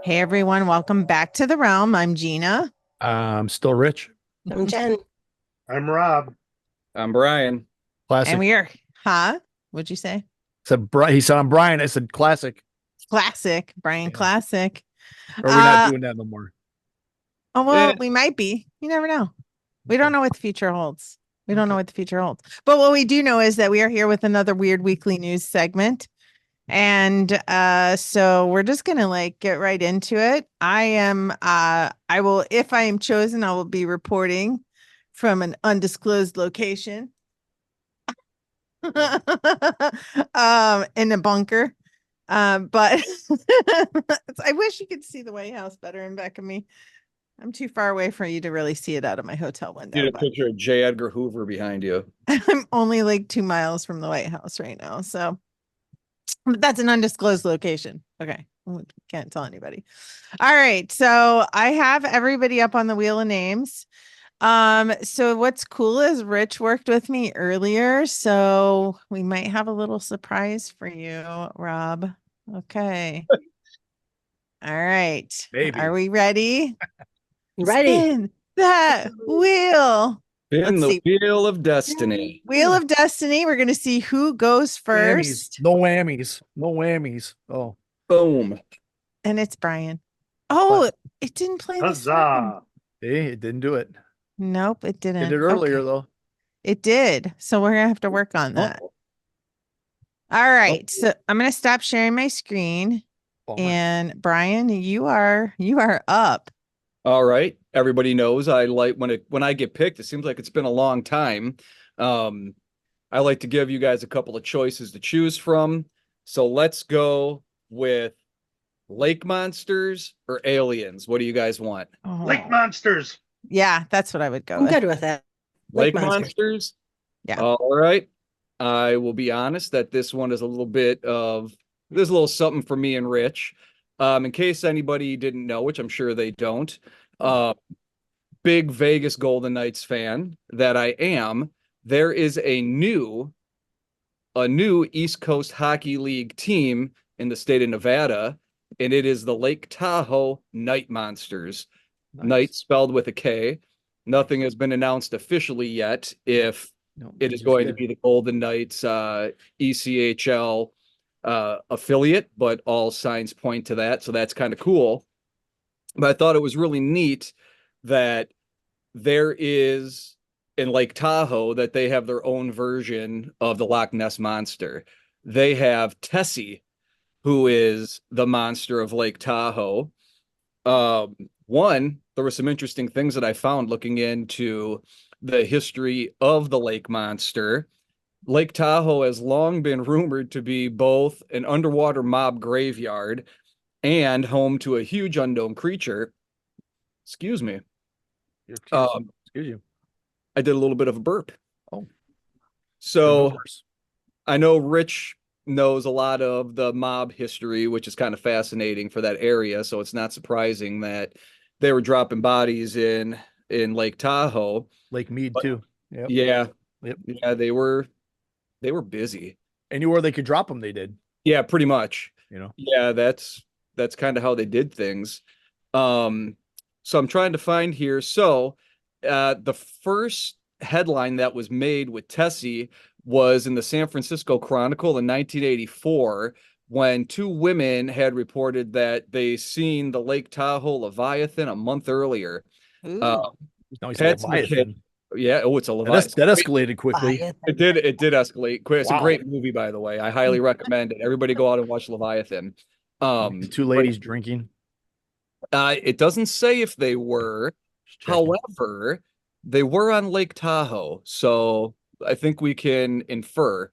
Hey everyone, welcome back to the realm. I'm Gina. Still rich. I'm Jen. I'm Rob. I'm Brian. And Classic. we are, huh? What'd you say? He said I'm Brian. I said classic. Classic, Brian Yeah. Classic. Or are we not Uh doing that no more? oh Yeah, well, we might be. You never know. We don't Okay. know what the future holds. We don't know Okay. what the future holds. But what we do know is that we are here with another weird weekly news segment. And so we're just gonna get right into it. I will, if I am chosen, I will be reporting from an undisclosed location. In a bunker. But I wish you could see the White House better in back of me. I'm too far away for you to really see it out of my hotel window, get a but picture of J. Edgar Hoover behind you. I'm only like 2 miles from the White House right now. So but that's an undisclosed location. Okay. Can't tell anybody. All right. So I have everybody up on the wheel of names. So what's cool is Rich worked with me earlier, so we might have a little surprise for you, Rob. Okay. All right. Are Maybe. we ready? Ready? Spin that wheel. In Let's the see. wheel of destiny. Wheel of Destiny. We're going to see who goes Whammies. first. No whammies. No whammies. Oh, Boom. And it's Brian. Oh, it didn't play this round. Huzzah. hey, it didn't do it. Nope, it It didn't. did earlier Okay. though. It did. So we're gonna have to work on that. Oh, All oh, right. So I'm gonna stop sharing my screen. bummer. And Brian, you are up. All right. Everybody knows I like when I get picked, it seems like it's been a long time. Um, I like to give you guys a couple of choices to choose from. So let's go with lake monsters or aliens. What do you guys want? Lake Oh, monsters. yeah, that's what I would go I'm with. good with that. Lake Lake monsters. monsters? Yeah. All right. I will be honest that this one is a little bit of there's a little something for me and Rich. In case anybody didn't know, which I'm sure they don't, uh, big Vegas Golden Knights fan that I am, there is a new East Coast Hockey League team in the state of Nevada, and it is the Lake Tahoe Night Monsters. Night Nice. spelled with a K. Nothing has been announced officially yet if No, it we is just going to did. be the Golden Knights ECHL affiliate, but all signs point to that. So that's kind of cool. But I thought it was really neat that there is in Lake Tahoe that they have their own version of the Loch Ness Monster. They have Tessie, who is the monster of Lake Tahoe. One, there were some interesting things that I found looking into the history of the lake monster. Lake Tahoe has long been rumored to be both an underwater mob graveyard and home to a huge unknown creature. Excuse me. Um, Excuse you. I did a little bit of a burp. Oh, could have been So worse. I know Rich knows a lot of the mob history, which is kind of fascinating for that area. So it's not surprising that they were dropping bodies in Lake Tahoe. Lake Mead But too. Yep. yeah, Yep. yeah, they were busy. Anywhere they could drop them, they did. Yeah, pretty much. You know. Yeah, that's kind of how they did things. Um, so I'm trying to find here. So, the first headline that was made with Tessie was in the San Francisco Chronicle in 1984 when two women had reported that they seen the Lake Tahoe Leviathan a month earlier. Uh, Ooh. Now he's a Patsy McCabe. Leviathan. Yeah, oh, it's a Leviathan. That escalated quickly. It did escalate. It's a Wow. great movie, by the way. I highly recommend it. Everybody go out and watch Leviathan. These two Great. ladies drinking. It doesn't say if they were. Just checking. However, they were on Lake Tahoe, so I think we can infer.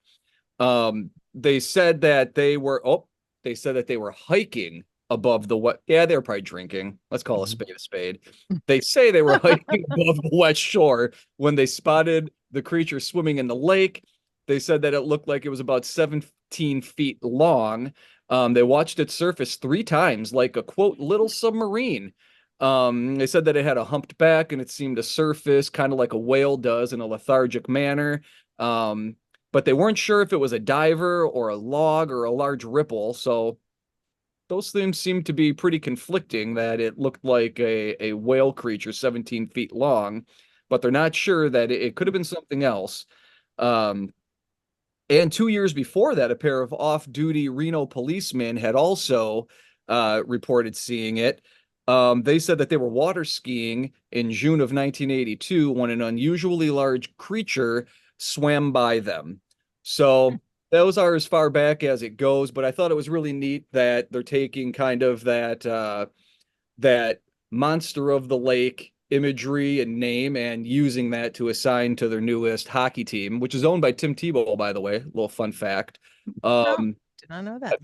They said that they were. Oh, they said that they were hiking above the what? Yeah, they were probably drinking. Let's call a Mhm. spade a spade. They say they were hiking above the west shore when they spotted the creature swimming in the lake. They said that it looked like it was about 17 feet long. They watched it surface three times, like a quote, little submarine. They said that it had a humped back and it seemed to surface kind of like a whale does in a lethargic manner. But they weren't sure if it was a diver or a log or a large ripple. So those things seem to be pretty conflicting, that it looked like a whale creature 17 feet long, but they're not sure that it could have been something else. And 2 years before that, a pair of off-duty Reno policemen had also reported seeing it. They said that they were water skiing in June of 1982 when an unusually large creature swam by them. So those are as far back as it goes, but I thought it was really neat that they're taking kind of that monster of the lake imagery and name and using that to assign to their newest hockey team, which is owned by Tim Tebow, by the way. A little fun fact. Did not know that.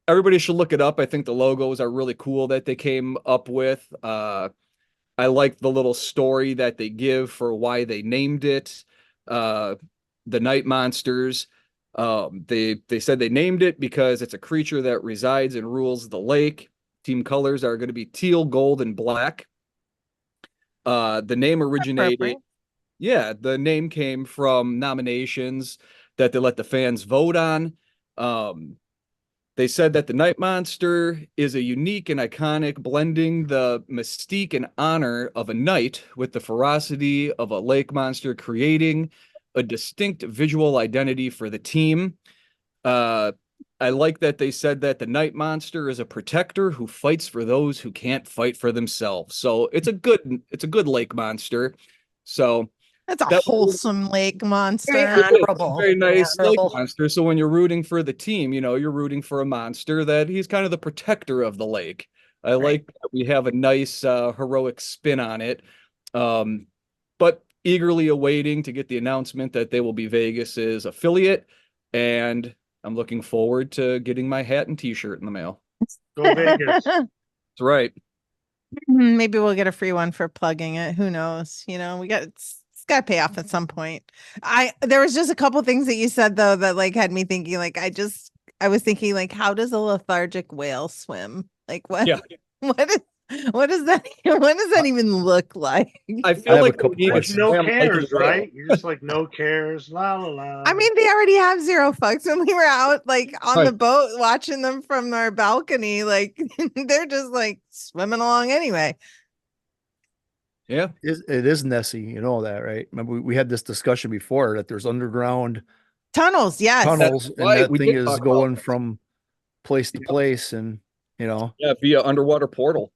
Everybody should look it up. I think the logos are really cool that they came up with. I like the little story that they give for why they named it. The night monsters. They said they named it because it's a creature that resides and rules the lake. Team colors are going to be teal, gold, and black. The name originated. Yeah, the name came from nominations that they let the fans vote on. They said that the Night Monster is a unique and iconic, blending the mystique and honor of a night with the ferocity of a lake monster, creating a distinct visual identity for the team. I like that they said that the Night Monster is a protector who fights for those who can't fight for themselves. So it's a good lake monster. So That's a wholesome lake monster. Very honorable. very nice lake Honorable. monster. So when you're rooting for the team, you're rooting for a monster that he's kind of the protector of the lake. I like that we have a nice heroic spin on it. But eagerly awaiting to get the announcement that they will be Vegas's affiliate, and I'm looking forward to getting my hat and t-shirt in the mail. Go Vegas. That's right. Maybe we'll get a free one for plugging it. Who knows? It's got to pay off at some point. There was just a couple things that you said though that like had me thinking, like I was thinking, like, how does a lethargic whale swim? Like what? Yeah. What does that even look like? I I feel have a like couple we need Like to no swim like a cares, whale. right? You're just like no cares. La la la. I mean, they already have zero fucks when we were out like on the Right. boat watching them from our balcony. Like they're just like swimming along anyway. Yeah. It is Nessie, you know that, right? Remember we had this discussion before that there's underground Tunnels, yes. tunnels, and right, that we thing did is talk about going that. from place to place, and Yeah, via underwater portal.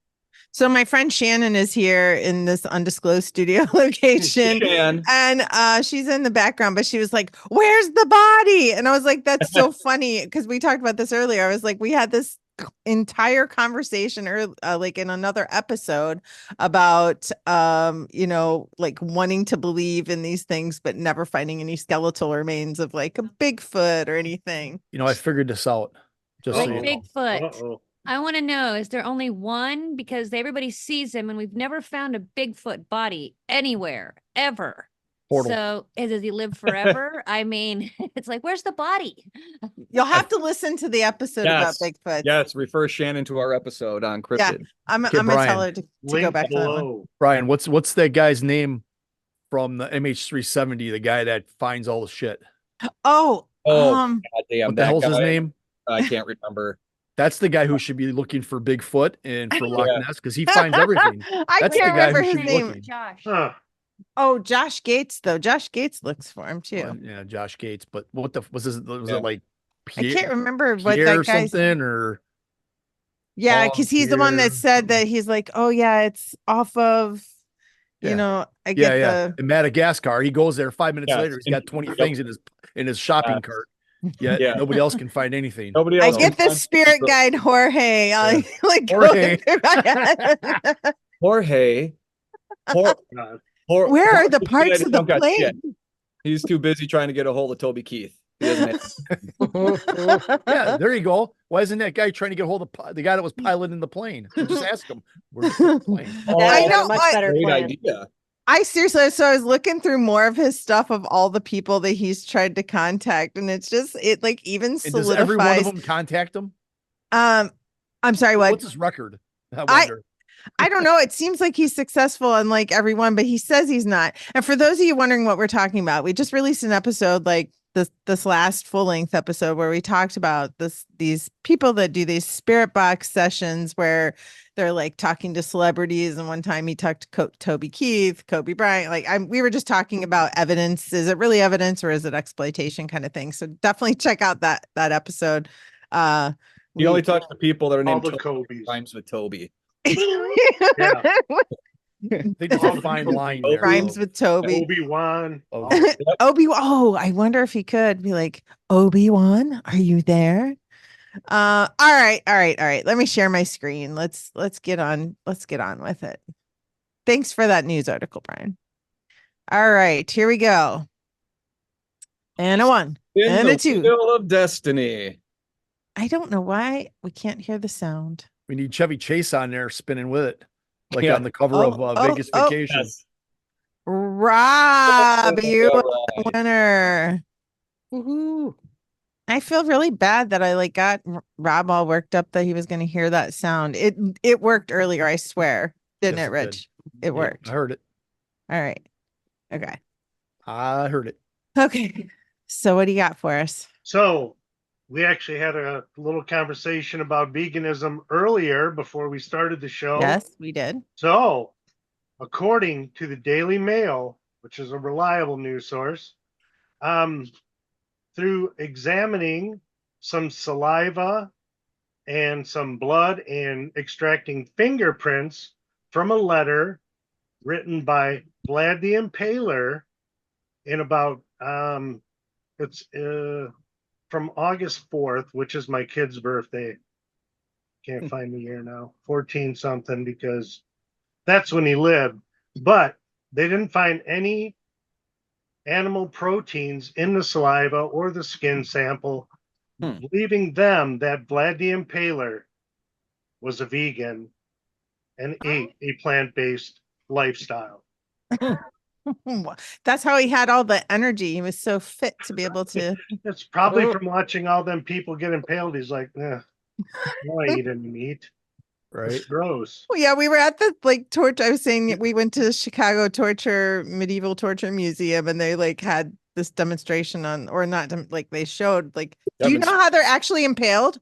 So my friend Shannon is here in this undisclosed studio location. Shan. And she's in the background, but she was like, "Where's the body?" And I was like, "That's so funny," because we talked about this earlier. I was like, we had this entire conversation like in another episode about like wanting to believe in these things but never finding any skeletal remains of like a Bigfoot or anything. I figured this out. Just Like so you know. Bigfoot. Uh-oh. I want to know, is there only one? Because everybody sees him and we've never found a Bigfoot body anywhere, ever. Portal. So does he live forever? I mean, it's like, where's the body? You'll have to listen to the episode about Bigfoot. Yes, refer Shannon to our episode on cryptid. I'm Okay, gonna tell Brian. her to go Link back to that one. below. Brian, what's that guy's name from the MH370? The guy that finds all the shit. Oh, Oh, God damn, What the that hell's his guy, name? I can't remember. That's the guy who should be looking for Bigfoot and for Loch Yeah. Ness because he finds everything. I That's the can't guy remember who his should be name. looking. Josh. Huh. Oh, Josh Gates, though. Josh Gates looks for him too. Well, yeah, Josh Gates. But what the was it Yeah. like I can't remember what Pierre that or guy's. something or Yeah, because he's the one that Pierre said that he's like, oh yeah, it's off of. Yeah. I get the. in Madagascar. He goes there 5 minutes Yeah, later. He's got 20 yep. things in his shopping Yes. cart. Yet Yeah. nobody else can find anything. Nobody I else. get can the find spirit Bigfoot. guide Jorge. Like Jorge. going through my head. Jorge. God. Where are the Jorge parts said of the don't got shit. plane? He's too busy trying to get a hold of Toby Keith. He doesn't have- Yeah, there you go. Why isn't that guy trying to get hold of the guy that was piloting the plane? Just ask him. Where's the plane? I That's know, a much I- better Great plan. idea. I seriously, so I was looking through more of his stuff of all the people that he's tried to contact, and it like even And does every one of solidifies. them contact him? I'm sorry, what? What's his record? I wonder. I don't know. It seems like he's successful on like everyone, but he says he's not. And for those of you wondering what we're talking about, we just released an episode like this last full length episode where we talked about these people that do these spirit box sessions where they're like talking to celebrities, and one time he talked to Toby Keith, Kobe Bryant. Like we were just talking about evidence. Is it really evidence or is it exploitation kind of thing? So definitely check out that episode. He only talks to people that are All named the Toby, Kobe's. rhymes with Toby. Yeah. I think there's a fine line there. Rhymes with Toby. Obi-Wan. Oh, Obi-Wan. Oh, I wonder if he could be like, Obi-Wan, are you there? All right. Let me share my screen. Let's get on with it. Thanks for that news article, Brian. All right, here we go. And a 1 In and the a 2. Wheel of Destiny. I don't know why we can't hear the sound. we need Chevy Chase on there spinning with it, like Yeah. on the cover of Vegas Vacation. Yes. Rob, you are the winner. Woohoo. I feel really bad that I like got Rob all worked up that he was going to hear that sound. It worked earlier, I swear. Didn't Yes, it, it Rich? It Yeah, worked. I heard it. All right. Okay. I heard it. Okay. So what do you got for us? So we actually had a little conversation about veganism earlier before we started the show. Yes, we did. So, according to the Daily Mail, which is a reliable news source, through examining some saliva and some blood and extracting fingerprints from a letter written by Vlad the Impaler in about it's from August 4th, which is my kid's birthday. Can't find the year now. 14 something, because that's when he lived. But they didn't find any animal proteins in the saliva or the skin sample, leaving them that Vlad the Impaler was a vegan and ate a plant-based lifestyle. That's how he had all the energy. He was so fit to be able to. It's probably from watching all them people get impaled. He's like, I eat any meat. Right. It's gross. Well, yeah, we were at the like torture. I was saying that we went to the Chicago medieval torture museum, and they like had this demonstration on, or not, like they showed like, do you know how they're actually impaled?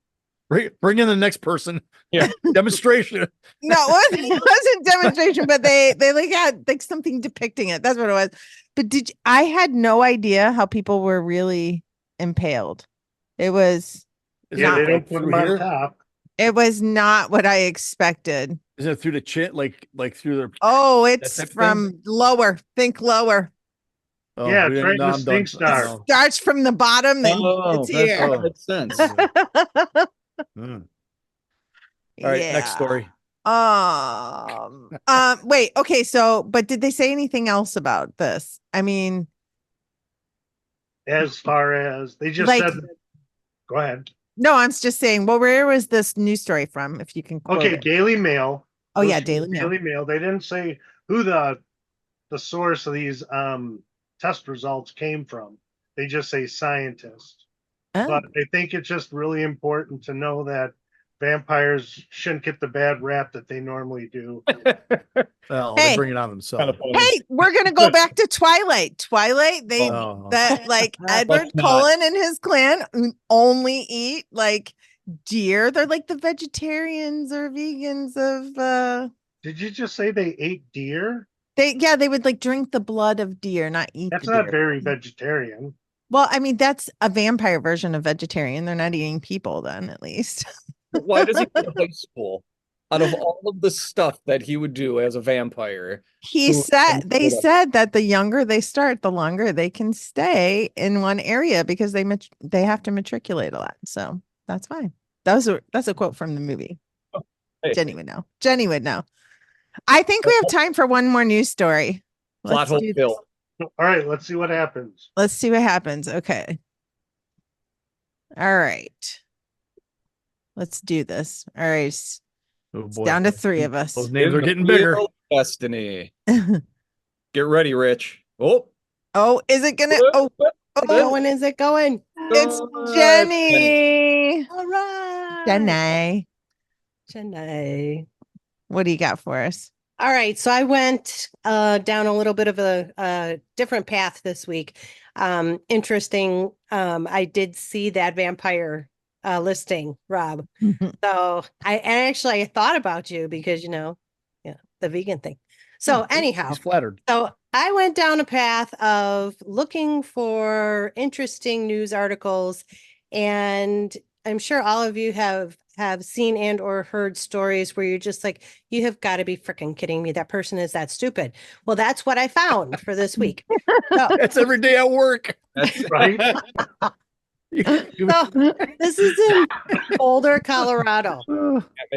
Bring in the next person. Yeah. Demonstration. No, it wasn't demonstration, but they like had like something depicting it. That's what it was. But I had no idea how people were really impaled. It was Yeah, they don't put through them on here? top. it was not what I expected. Is it through the chin, like through their? Oh, type it's of from lower. Think lower. Oh, Yeah, we it's didn't- right in no, the I'm done. stink star. No. Starts from the bottom, then Oh, it's that here. makes sense. Mm. All right, next story. Wait, okay, so but did they say anything else about this? I mean, As far as they just like, said, go ahead. no, I'm just saying, well, where was this news story from? If you can quote Okay, it. Daily Mail. Oh yeah, Goes to Daily Mail. Daily Mail. They didn't say who the source of these test results came from. They just say scientists. Oh. But I think it's just really important to know that vampires shouldn't get the bad rap that they normally do. Well, Hey. they bring it on themselves. Hey, we're gonna go back to Twilight. Twilight, they Oh. that like Edward Cullen and his clan only eat like deer. They're like the vegetarians or vegans of Did you just say they ate deer? they would like drink the blood of deer, not eat That's the not deer. very vegetarian. Well, I mean, that's a vampire version of vegetarian. They're not eating people then, at least. Why does he go to high school? Out of all of the stuff that he would do as a vampire, They said that the younger they start, the longer they can stay in one area because they have to matriculate a lot. So that's fine. That's a quote from the movie. Hey. Jenny would know. I think we have time for one more news story. plot Let's hole do this. fill. All right, let's see what happens. Let's see what happens. Okay. All right. Let's do this. All right. It's Oh, boy. down to 3 of us. Those names In are the getting Wheel bigger. of Destiny. Get ready, Rich. Oh, Oh, is it gonna? Oh, Going, is it going? it's Jenny. All right. Jenny. Chennai. What do you got for us? All right, so I went down a little bit of a different path this week. Interesting. I did see that vampire listing, Rob. So I thought about you because yeah, the vegan thing. So anyhow, He's flattered. so I went down a path of looking for interesting news articles, and I'm sure all of you have seen and or heard stories where you're just like, you have got to be freaking kidding me. That person is that stupid. Well, that's what I found for this week. So, That's every day at work. Right? so this is in Boulder, Colorado.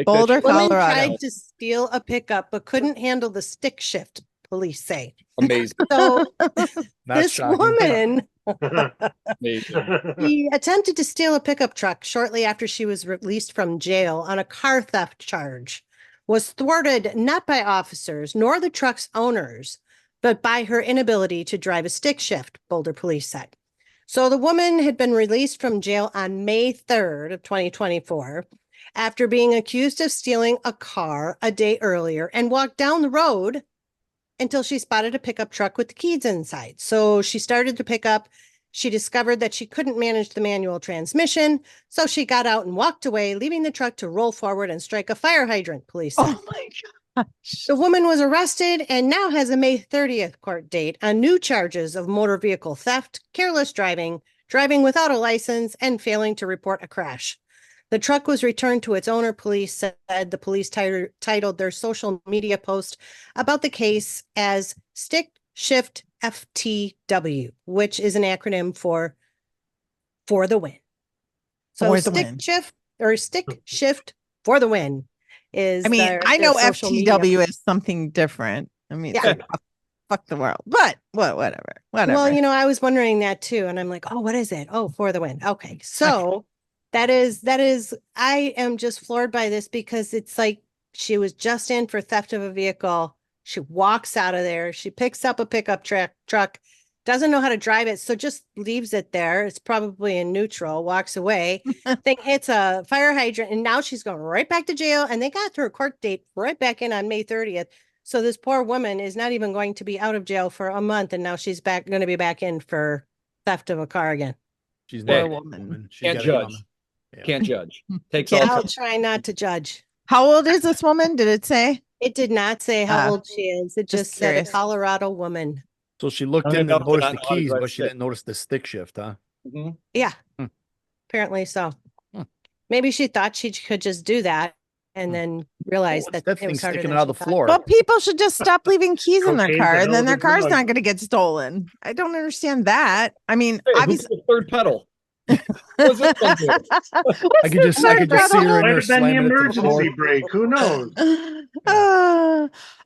Boulder, Woman Colorado. tried to steal a pickup but couldn't handle the stick shift, police say. Amazing. So Not this shocking. woman, Amazing. she attempted to steal a pickup truck shortly after she was released from jail on a car theft charge, was thwarted not by officers nor the truck's owners, but by her inability to drive a stick shift, Boulder police said. So the woman had been released from jail on May 3rd of 2024 after being accused of stealing a car a day earlier and walked down the road until she spotted a pickup truck with the keys inside. So she started the pickup. She discovered that she couldn't manage the manual transmission. So she got out and walked away, leaving the truck to roll forward and strike a fire hydrant, police said. Oh my gosh. The woman was arrested and now has a May 30th court date on new charges of motor vehicle theft, careless driving, driving without a license, and failing to report a crash. The truck was returned to its owner, police said. The police titled their social media post about the case as Stick Shift FTW, which is an acronym for the win. So For the stick win. shift or stick shift for the win is I mean, I their know social media FTW is something different. I mean, it's Yeah. like, fuck the world, but whatever. Well, I was wondering that too. And I'm like, oh, what is it? Oh, for the win. Okay. So that is, I am just floored by this because it's like she was just in for theft of a vehicle. She walks out of there. She picks up a pickup truck, doesn't know how to drive it. So just leaves it there. It's probably in neutral, walks away, thing hits a fire hydrant. And now she's going right back to jail. And they got her court date right back in on May 30th. So this poor woman is not even going to be out of jail for a month, and now she's going to be back in for theft of a car again. She's Poor not woman. She's Can't got it judge. coming. Yeah. Can't judge. Takes Can't all I'll time. try not to judge. How old is this woman? Did it say? It did not say how Ah, old she is. It just just said a curious. Colorado woman. So she looked I'm in gonna and note noticed it the on how to keys, drive but she stick. didn't notice the stick shift, huh? Mhm. Yeah, Hmm. apparently so. Hmm. Maybe she thought she could just do that and then realized Well, that that it was thing's harder sticking than out of she the thought. floor. Well, people should just stop leaving keys in their Cocaine's car, a and hell then of their a car's drug. not going to get stolen. I don't understand that. I mean, Hey, who's obviously, the third pedal? What's this one do? I could just see her in Might there have been the slamming it to the floor. emergency brake. Who knows?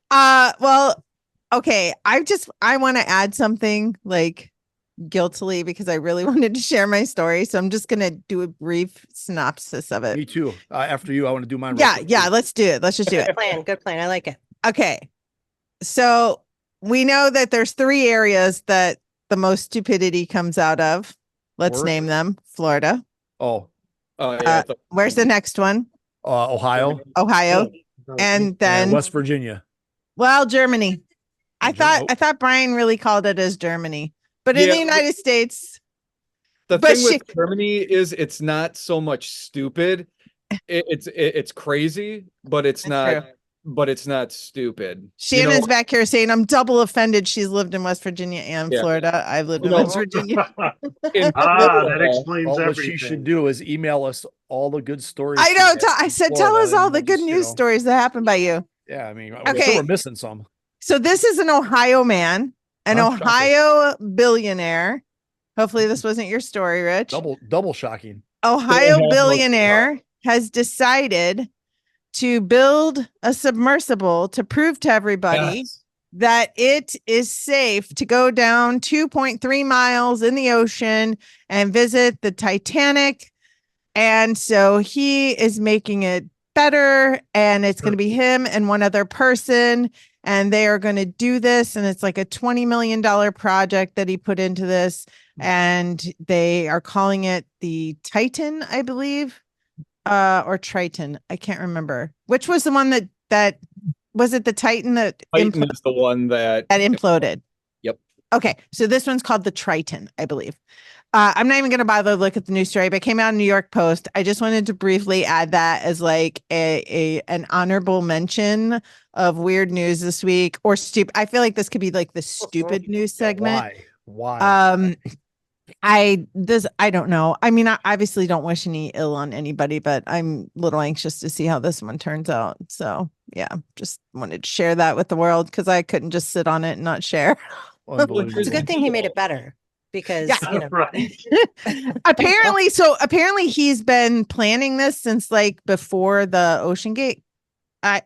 Well, okay. I want to add something like guiltily because I really wanted to share my story. So I'm just going to do a brief synopsis of Me it. too. After you, I want to do mine. real Yeah. quick, Yeah. too. Let's do it. Let's just do it. Good plan. I like it. Okay. So we know that there's 3 areas that the most stupidity comes out of. Let's Florida? name them. Florida. Oh, Yeah, I thought- Where's the next one? Ohio Ohio. And then, and West Virginia. well, Germany. I Nope. thought Brian really called it as Germany, but in Yeah, the United States, The But thing with Germany is it's not so much stupid. It's crazy, but it's That's not. true. But it's not stupid. Shannon's back here saying I'm double offended. She's lived in West Virginia and Yeah. Florida. I've lived in No. West Virginia. In Ah, that Florida, explains All what everything. she should do is email us all the good stories. I she know. has I in said, tell Florida, us all and the we'll good just, news stories that happened by you. Yeah, I mean, Okay. we're missing some. So this is an Ohio man, an Oh, shocking. Ohio billionaire. Hopefully this wasn't your story, Rich. Double shocking. Ohio Yeah. billionaire has decided to build a submersible to prove to everybody yes. that it is safe to go down 2.3 miles in the ocean and visit the Titanic. And so he is making it better, and it's going to be him and one other person, and they are going to do this. And it's like a $20 million project that he put into this, and they are calling it the Titan, I believe, or Triton. I can't remember which was the one that was it the Titan that Titan is the one that imploded? Yep. Okay, so this one's called the Triton, I believe. I'm not even going to bother to look at the news story, but it came out in New York Post. I just wanted to briefly add that as like an honorable mention of weird news this week, or stupid. I feel like this could be like the stupid news segment. Why? I don't know. I mean, I obviously don't wish any ill on anybody, but I'm a little anxious to see how this one turns out. So yeah, just wanted to share that with the world because I couldn't just sit on it and not share. Unbelievable. It's a good thing he made it better because, Yeah. you know, Right. apparently he's been planning this since like before the Ocean Gate,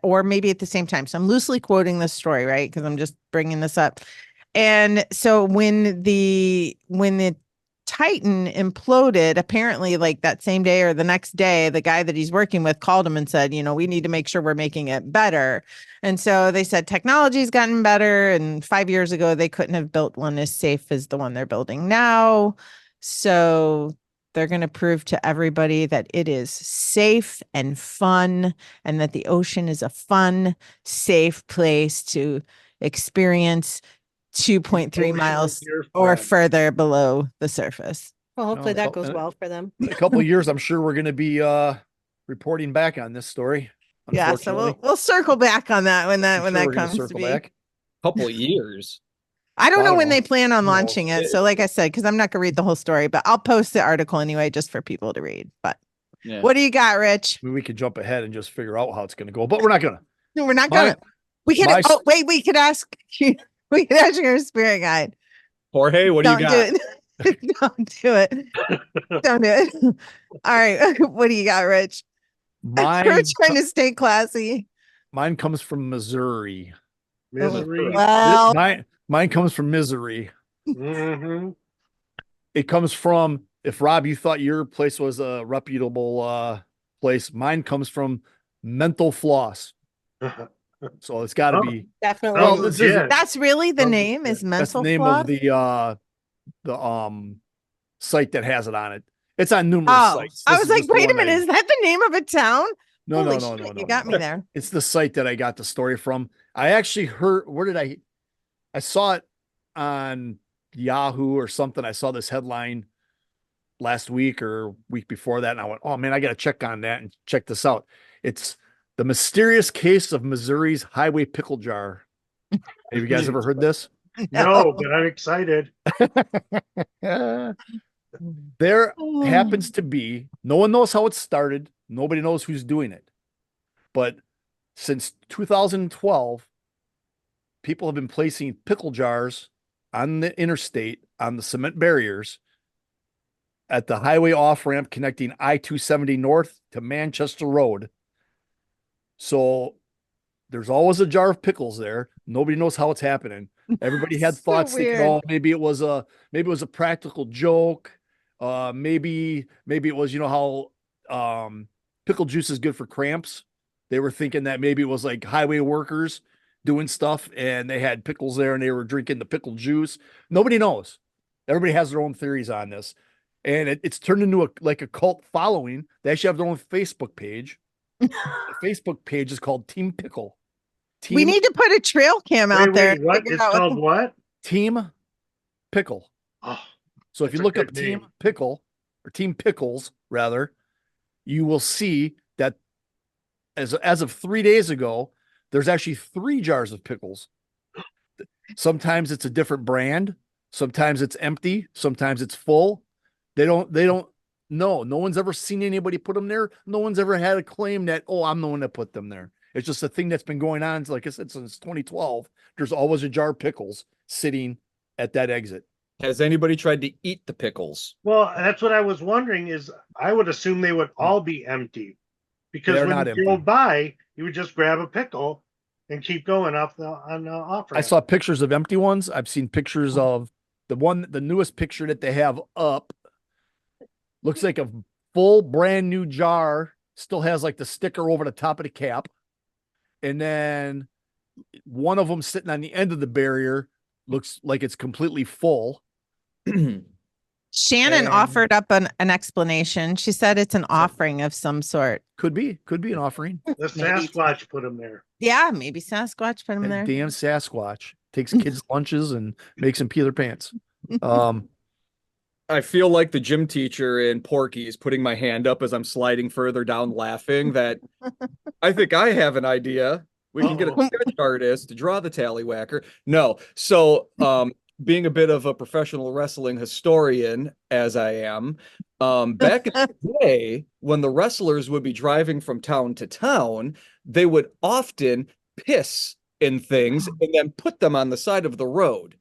or maybe at the same time. So I'm loosely quoting this story, right? Because I'm just bringing this up. And so when the Titan imploded, apparently like that same day or the next day, the guy that he's working with called him and said, you know, we need to make sure we're making it better. And so they said technology's gotten better. And 5 years ago, they couldn't have built one as safe as the one they're building now. So they're going to prove to everybody that it is safe and fun, and that the ocean is a fun, safe place to experience 2.3 miles or further below the surface. well, hopefully No, that goes well for them. In a couple of years, I'm sure we're going to be reporting back on this story. Yeah, so we'll circle back on that when that comes to be. couple of years. I don't know when know. they plan on No, launching it. So like I said, because I'm not gonna read the whole story, but I'll post the article anyway just for people to read. But Yeah. what do you got, Rich? I mean, we could jump ahead and just figure out how it's going to go, but we're not going to. No, we're not My- gonna. We could. my- Oh wait, we could ask. We could ask your spirit guide. Jorge, what do you Don't got? do it. Don't do it. Don't do it. All right. What do you got, Rich? We're trying to stay classy. Mine comes from Missouri. Misery. Well, Mine comes from misery. Mhm. It comes from, if Rob, you thought your place was a reputable place, mine comes from Mental Floss. So it's got to be. Definitely. Well, this is that's really the Sounds name legit. is that's the mental name floss? of the site that has it on it. It's on numerous Oh, sites. I This was is like, just the wait a one minute, is that the name of a town? No, Holy no, shit, no. you got me there. It's the site that I got the story from. I actually heard, I saw it on Yahoo or something. I saw this headline last week or week before that, and I went, oh man, I got to check on that and check this out. It's the mysterious case of Missouri's highway pickle jar. Have you guys ever heard this? No, but I'm excited. There happens to be, no one knows how it started. Nobody knows who's doing it. But since 2012, people have been placing pickle jars on the interstate, on the cement barriers, at the highway off ramp connecting I-270 north to Manchester Road. So there's always a jar of pickles there. Nobody knows how it's happening. Everybody had So thoughts thinking, weird. oh, maybe it was a practical joke. Maybe it was, you know how pickle juice is good for cramps. They were thinking that maybe it was like highway workers doing stuff and they had pickles there and they were drinking the pickle juice. Nobody knows. Everybody has their own theories on this. And it's turned into a cult following. They actually have their own Facebook page. The Facebook page is called Team Pickle. We need to put a trail cam out there. Wait, what? Figure It's out called what? Team Pickle. Oh, So if you that's a look up good Team name. Pickle or Team Pickles, rather, you will see that as of 3 days ago, there's actually 3 jars of pickles. Sometimes it's a different brand. Sometimes it's empty. Sometimes it's full. They don't know. No one's ever seen anybody put them there. No one's ever had a claim that, oh, I'm the one that put them there. It's just a thing that's been going on, like I said, since 2012. There's always a jar of pickles sitting at that exit. Has anybody tried to eat the pickles? Well, that's what I was wondering. Is I would assume they would all be empty, because They're when not you empty. drove by, you would just grab a pickle and keep going off the off I ramp. saw pictures of empty ones. I've seen pictures of the newest picture that they have up. Looks like a full brand new jar. Still has like the sticker over the top of the cap. And then one of them sitting on the end of the barrier looks like it's completely full. Shannon And- offered up an explanation. She said it's an offering of some sort. Could be an offering. The Maybe. Sasquatch put him there. Yeah, maybe Sasquatch put him That there. damn Sasquatch takes kids' lunches and makes them pee their pants. I feel like the gym teacher in Porky is putting my hand up as I'm sliding further down, laughing that I think I have an idea. We can get a sketch artist to draw the tallywhacker. No. So, being a bit of a professional wrestling historian, as I am, back in the day, when the wrestlers would be driving from town to town, they would often piss in things and then put them on the side of the road.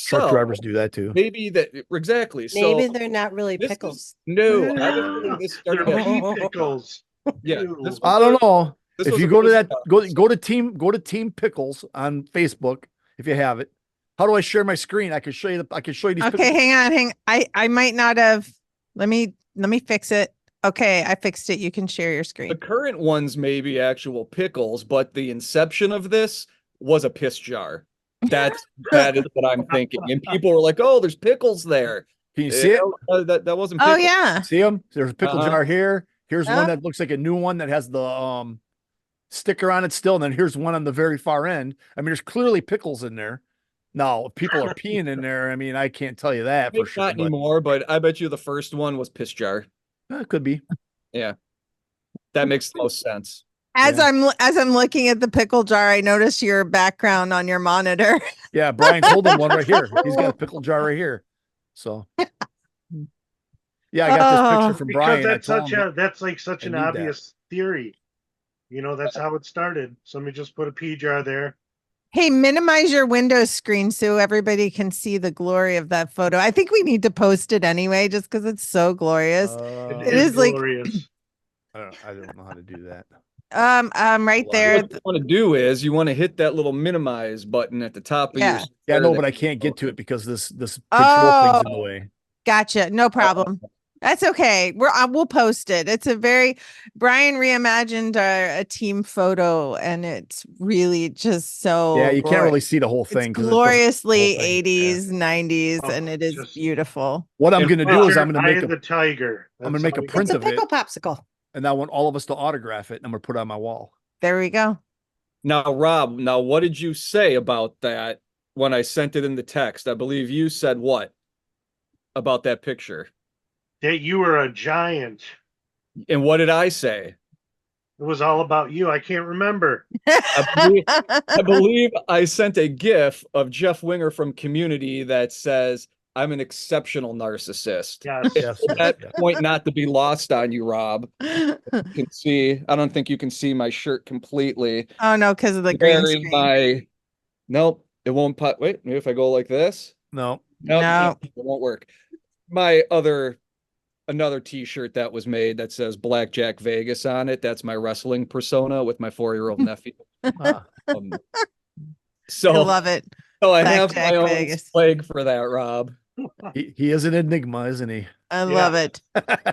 Truck So drivers do that too. maybe that exactly. Maybe So they're not really this is- pickles. no, I was thinking this They're started pea at, pickles. yeah. Ew. This I don't know. This If was you a go to really that, go to Team Pickles on Facebook if you have it. How do I share my screen? I can show you. I can show you these. Okay, pictures. hang on. I might not have. Let me fix it. Okay, I fixed it. You can share your The screen. current ones may be actual pickles, but the inception of this was a piss jar. That is what I'm thinking. And people were like, "Oh, there's pickles there." Can you see it? That wasn't. Oh Pickles. yeah. See them? There's a pickle Uh-huh. jar here. Here's Oh. one that looks like a new one that has the sticker on it still, and then here's one on the very far end. I mean, there's clearly pickles in there. Now, if people are peeing in there, I mean, I can't tell you that for Maybe sure. not But anymore, but I bet you the first one was piss jar. it could be. That makes the most sense. As Yeah. I'm looking at the pickle jar, I notice your background on your monitor. Yeah, Brian's holding one right here. He's got a pickle jar right here. So, yeah, I got this picture from Because Brian. that's I told him, that's like such I an need that. obvious theory. You know, that's how it started. Somebody just put a pea jar there. Hey, minimize your Windows screen so everybody can see the glory of that photo. I think we need to post it anyway, just because it's so glorious. It is like- glorious. I don't know how to do that. Right Hold on. there. What you want to do is you want to hit that little minimize button at the top of Yeah. your. Yeah, square no, that- but I can't get to it because this control thing's in the Oh. way. Gotcha. No problem. That's okay. We'll post it. It's a very Brian reimagined a team photo, and it's really just so Yeah, you can't really see the whole It's thing. 'cause it doesn't- gloriously whole thing, 80s, 90s, Oh, and it is just- beautiful. What I'm And gonna do is I'm gonna Eye make of a the tiger. I'm gonna That's make how a we print It's a of it, pickle popsicle. and I want all of us to autograph it, and I'm gonna put it on my wall. There we go. Now, Rob, what did you say about that when I sent it in the text? I believe you said what about that picture? that you were a giant. And what did I say? It was all about you. I can't remember. I believe I sent a GIF of Jeff Winger from Community that says, "I'm an exceptional narcissist." Yes. Yes, At that yes. point, not to be lost on you, Rob. You can see, I don't think you can see my shirt completely. Oh no, because of the green Wearing screen. nope, it won't pop. Wait, maybe if I go like this. No, Nope, No. it won't work. Another t-shirt that was made that says Blackjack Vegas on it. That's my wrestling persona with my 4-year-old nephew. Ah, Um, I so, love it. so I have Blackjack my own Vegas. flag for that, Rob. he is an enigma, isn't he? I love it.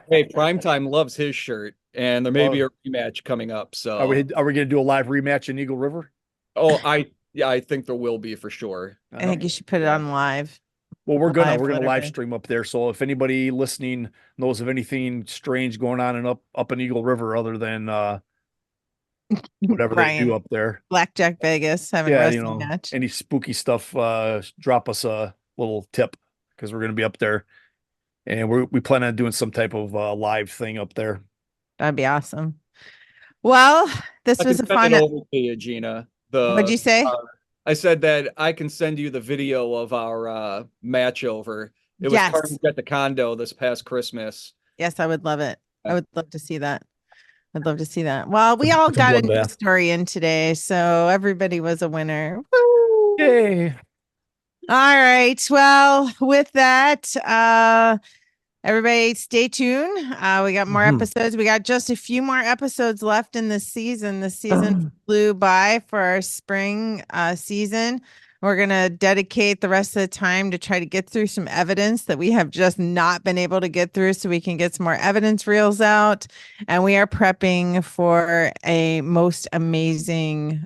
Hey, Primetime loves his shirt, and there may be a rematch coming up. So, Are we gonna do a live rematch in Eagle River? oh, I think there will be for sure. I think you should put it on live. Well, we're gonna live, live whatever. stream up there. So if anybody listening knows of anything strange going on up in Eagle River other than whatever they do Brian, up there, Blackjack Vegas having a yeah, wrestling match. any spooky stuff, drop us a little tip because we're gonna be up there, and we plan on doing some type of live thing up there. That'd be awesome. Well, this I was can a send fun. it over to you, Gina. What'd you say? I said that I can send you the video of our match over. It was Yes. carved at the condo this past Christmas. Yes, I would love it. I would love to see that. I'd love to see that. Well, we all got a new bloodbath. story in today, so everybody was a winner. Woo! Yay! All right. Well, with that, everybody stay tuned. We got more Mhm. episodes. We got just a few more episodes left in the season. The season flew by for our spring season. We're going to dedicate the rest of the time to try to get through some evidence that we have just not been able to get through so we can get some more evidence reels out. And we are prepping for a most amazing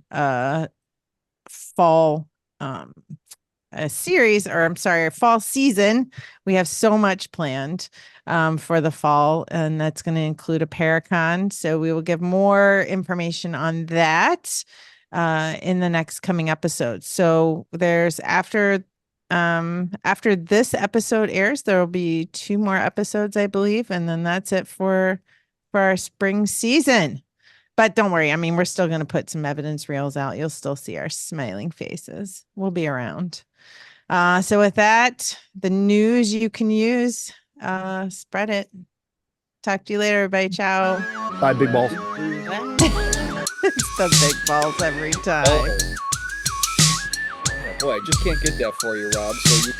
fall series, or I'm sorry, our fall season. We have so much planned for the fall, and that's going to include a Paracon. So we will give more information on that in the next coming episodes. So there's after this episode airs, there will be 2 more episodes, I believe, and then that's it for our spring season. But don't worry, I mean, we're still going to put some evidence reels out. You'll still see our smiling faces. We'll be around. So with that, the news you can use, spread it. Talk to you later, everybody. Ciao. Bye, big balls. It's the big balls every time. Boy, I just can't get that for you, Rob. So you